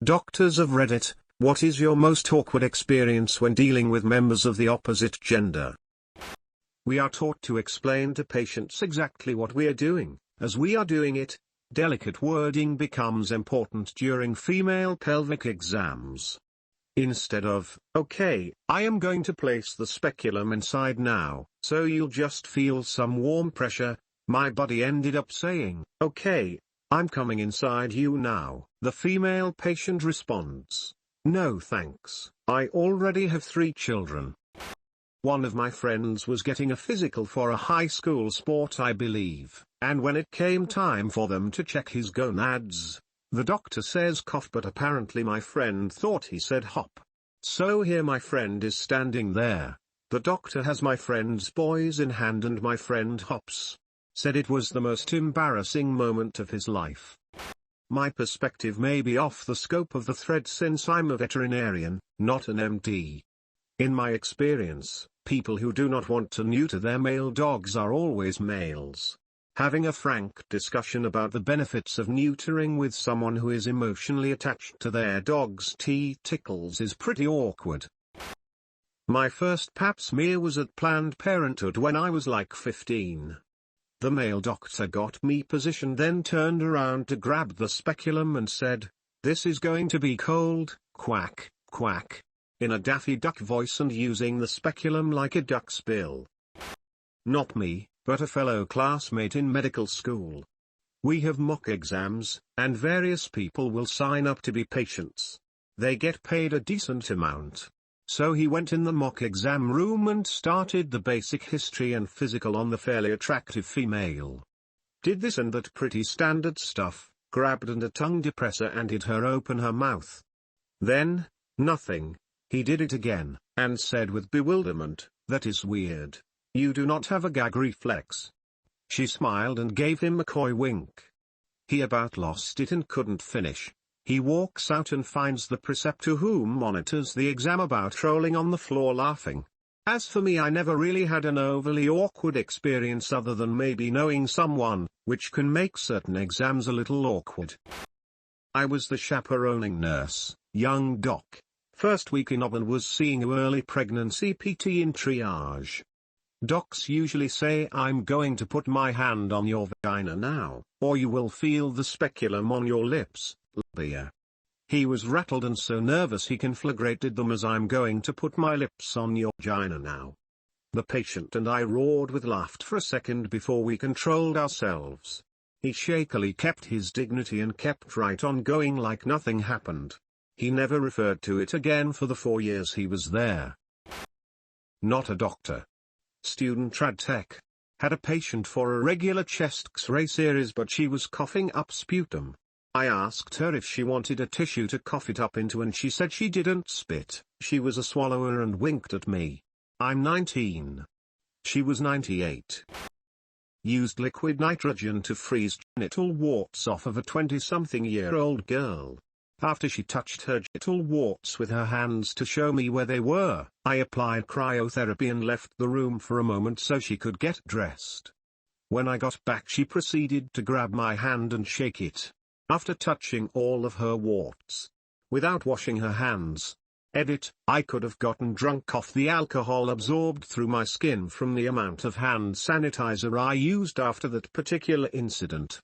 Doctors of Reddit, what is your most awkward experience when dealing with members of the opposite gender? We are taught to explain to patients exactly what we are doing, as we are doing it. Delicate wording becomes important during female pelvic exams. Instead of, "Okay, I am going to place the speculum inside now, so you'll just feel some warm pressure," my buddy ended up saying, "Okay, I'm coming inside you now." The female patient responds, "No thanks, I already have 3 children." One of my friends was getting a physical for a high school sport, I believe, and when it came time for them to check his gonads, the doctor says cough, but apparently my friend thought he said hop. So here my friend is standing there. The doctor has my friend's boys in hand and my friend hops. Said it was the most embarrassing moment of his life. My perspective may be off the scope of the thread since I'm a veterinarian, not an MD. In my experience, people who do not want to neuter their male dogs are always males. Having a frank discussion about the benefits of neutering with someone who is emotionally attached to their dog's tickles is pretty awkward. My first pap smear was at Planned Parenthood when I was like 15. The male doctor got me positioned, then turned around to grab the speculum and said, "This is going to be cold, quack, quack," in a Daffy Duck voice and using the speculum like a duck's bill. Not me, but a fellow classmate in medical school. We have mock exams, and various people will sign up to be patients. They get paid a decent amount. So he went in the mock exam room and started the basic history and physical on the fairly attractive female. Did this and that pretty standard stuff, grabbed and a tongue depressor and did her open her mouth. Then, nothing. He did it again, and said with bewilderment, "That is weird. You do not have a gag reflex." She smiled and gave him a coy wink. He about lost it and couldn't finish. He walks out and finds the preceptor who monitors the exam about rolling on the floor laughing. As for me, I never really had an overly awkward experience other than maybe knowing someone, which can make certain exams a little awkward. I was the chaperoning nurse, young doc. First week in OB and was seeing early pregnancy PT in triage. Docs usually say, "I'm going to put my hand on your vagina now, or you will feel the speculum on your lips, labia." He was rattled and so nervous he conflagrated them as, "I'm going to put my lips on your vagina now." The patient and I roared with laughter for a second before we controlled ourselves. He shakily kept his dignity and kept right on going like nothing happened. He never referred to it again for the 4 years he was there. Not a doctor. Student Tradtech. Had a patient for a regular chest X-ray series, but she was coughing up sputum. I asked her if she wanted a tissue to cough it up into and she said she didn't spit, she was a swallower, and winked at me. I'm 19. She was 98. Used liquid nitrogen to freeze genital warts off of a 20-something-year-old girl. After she touched her genital warts with her hands to show me where they were, I applied cryotherapy and left the room for a moment so she could get dressed. When I got back, she proceeded to grab my hand and shake it. After touching all of her warts, without washing her hands. Edit, I could have gotten drunk off the alcohol absorbed through my skin from the amount of hand sanitizer I used after that particular incident.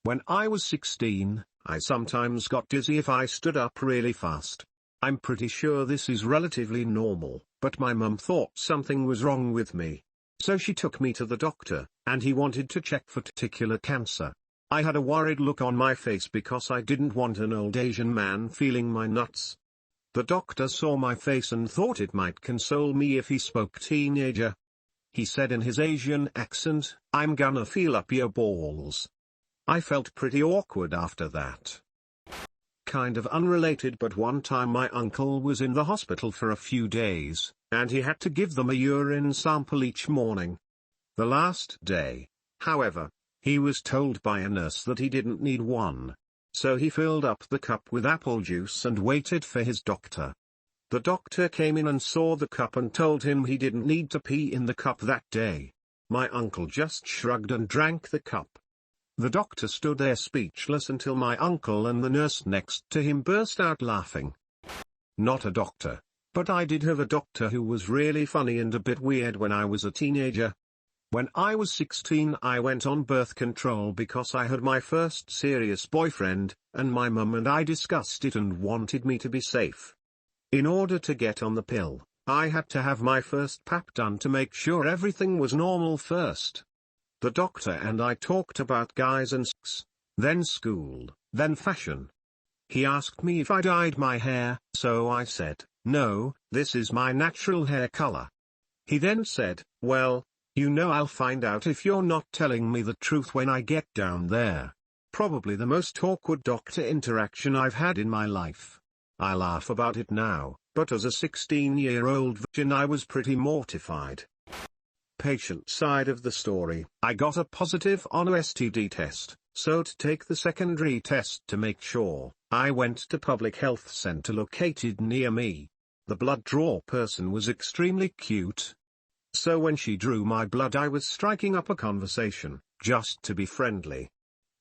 When I was 16, I sometimes got dizzy if I stood up really fast. I'm pretty sure this is relatively normal, but my mum thought something was wrong with me. So she took me to the doctor, and he wanted to check for testicular cancer. I had a worried look on my face because I didn't want an old Asian man feeling my nuts. The doctor saw my face and thought it might console me if he spoke teenager. He said in his Asian accent, "I'm gonna feel up your balls." I felt pretty awkward after that. Kind of unrelated, but one time my uncle was in the hospital for a few days, and he had to give them a urine sample each morning. The last day, however, he was told by a nurse that he didn't need one. So he filled up the cup with apple juice and waited for his doctor. The doctor came in and saw the cup and told him he didn't need to pee in the cup that day. My uncle just shrugged and drank the cup. The doctor stood there speechless until my uncle and the nurse next to him burst out laughing. Not a doctor, but I did have a doctor who was really funny and a bit weird when I was a teenager. When I was 16 I went on birth control because I had my first serious boyfriend, and my mum and I discussed it and wanted me to be safe. In order to get on the pill, I had to have my first pap done to make sure everything was normal first. The doctor and I talked about guys and sex, then school, then fashion. He asked me if I dyed my hair, so I said, no, this is my natural hair color. He then said, well, you know I'll find out if you're not telling me the truth when I get down there. Probably the most awkward doctor interaction I've had in my life. I laugh about it now, but as a 16-year-old virgin I was pretty mortified. Patient side of the story. I got a positive on a STD test, so to take the secondary test to make sure, I went to public health center located near me. The blood draw person was extremely cute. So when she drew my blood I was striking up a conversation, just to be friendly.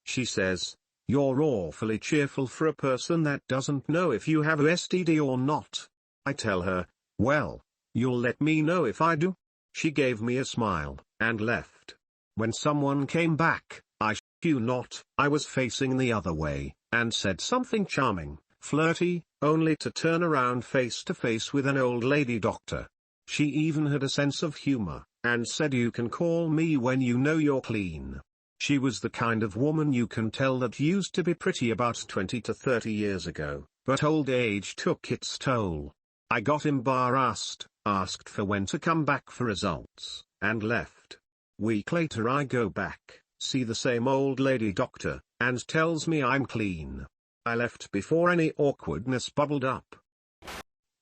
She says, "You're awfully cheerful for a person that doesn't know if you have a STD or not." I tell her, "Well, you'll let me know if I do." She gave me a smile, and left. When someone came back, I shit you not, I was facing the other way, and said something charming, flirty, only to turn around face to face with an old lady doctor. She even had a sense of humor, and said, "You can call me when you know you're clean." She was the kind of woman you can tell that used to be pretty about 20 to 30 years ago, but old age took its toll. I got embarrassed, asked for when to come back for results, and left. Week later I go back, see the same old lady doctor, and tells me I'm clean. I left before any awkwardness bubbled up.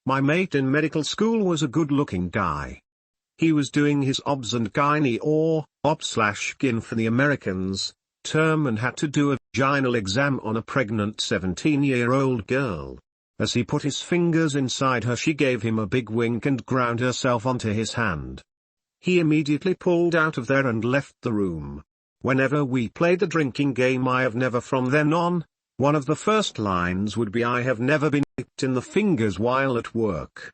My mate in medical school was a good-looking guy. He was doing his obs and gynae or ob/gyn for the Americans term and had to do a vaginal exam on a pregnant 17-year-old girl. As he put his fingers inside her she gave him a big wink and ground herself onto his hand. He immediately pulled out of there and left the room. Whenever we played the drinking game I have never from then on, one of the first lines would be "I have never been nipped in the fingers while at work."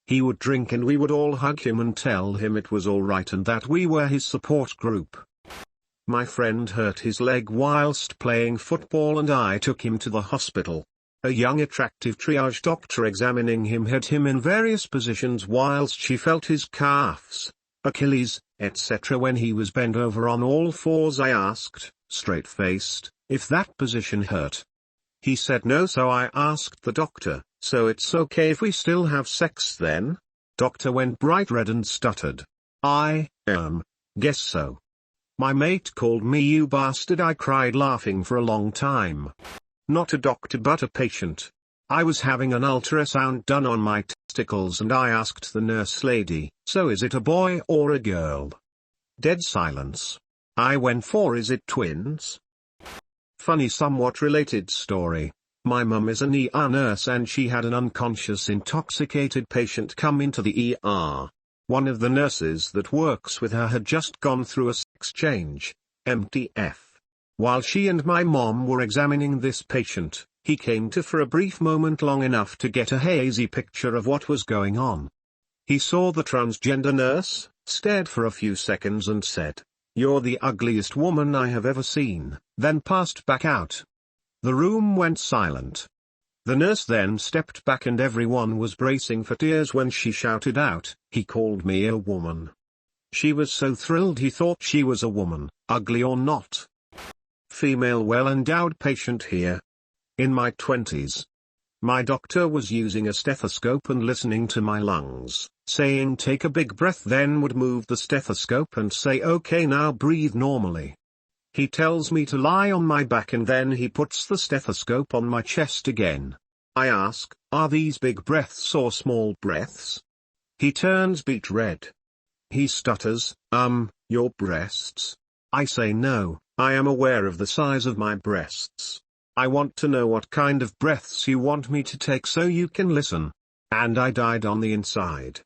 He would drink and we would all hug him and tell him it was all right and that we were his support group. My friend hurt his leg whilst playing football and I took him to the hospital. A young attractive triage doctor examining him had him in various positions whilst she felt his calves, Achilles, etc. When he was bent over on all fours I asked, straight-faced, if that position hurt. He said no, so I asked the doctor, "So it's okay if we still have sex then?" Doctor went bright red and stuttered. Guess so." My mate called me "you bastard." I cried laughing for a long time. Not a doctor but a patient. I was having an ultrasound done on my testicles and I asked the nurse lady, "So is it a boy or a girl?" Dead silence. I went for, "Is it twins?" Funny somewhat related story. My mum is an ER nurse and she had an unconscious intoxicated patient come into the ER. One of the nurses that works with her had just gone through a sex change, MTF. While she and my mom were examining this patient, he came to for a brief moment long enough to get a hazy picture of what was going on. He saw the transgender nurse, stared for a few seconds and said, "You're the ugliest woman I have ever seen," then passed back out. The room went silent. The nurse then stepped back and everyone was bracing for tears when she shouted out, "He called me a woman." She was so thrilled he thought she was a woman, ugly or not. Female well-endowed patient here. In my 20s. My doctor was using a stethoscope and listening to my lungs, saying take a big breath, then would move the stethoscope and say "Okay, now breathe normally." He tells me to lie on my back and then he puts the stethoscope on my chest again. I ask, "Are these big breaths or small breaths?" He turns beet red. He stutters, "Your breasts?" I say no, I am aware of the size of my breasts. I want to know what kind of breaths you want me to take so you can listen. And I died on the inside.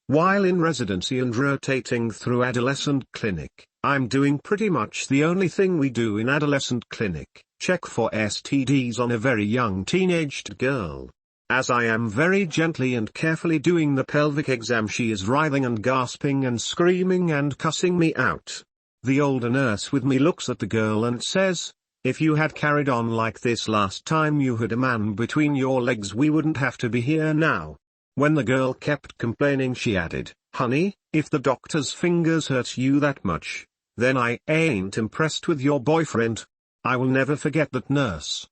While in residency and rotating through adolescent clinic, I'm doing pretty much the only thing we do in adolescent clinic, check for STDs on a very young teenaged girl. As I am very gently and carefully doing the pelvic exam, she is writhing and gasping and screaming and cussing me out. The older nurse with me looks at the girl and says, "If you had carried on like this last time you had a man between your legs, we wouldn't have to be here now." When the girl kept complaining, she added, "Honey, if the doctor's fingers hurt you that much, then I ain't impressed with your boyfriend." I will never forget that nurse.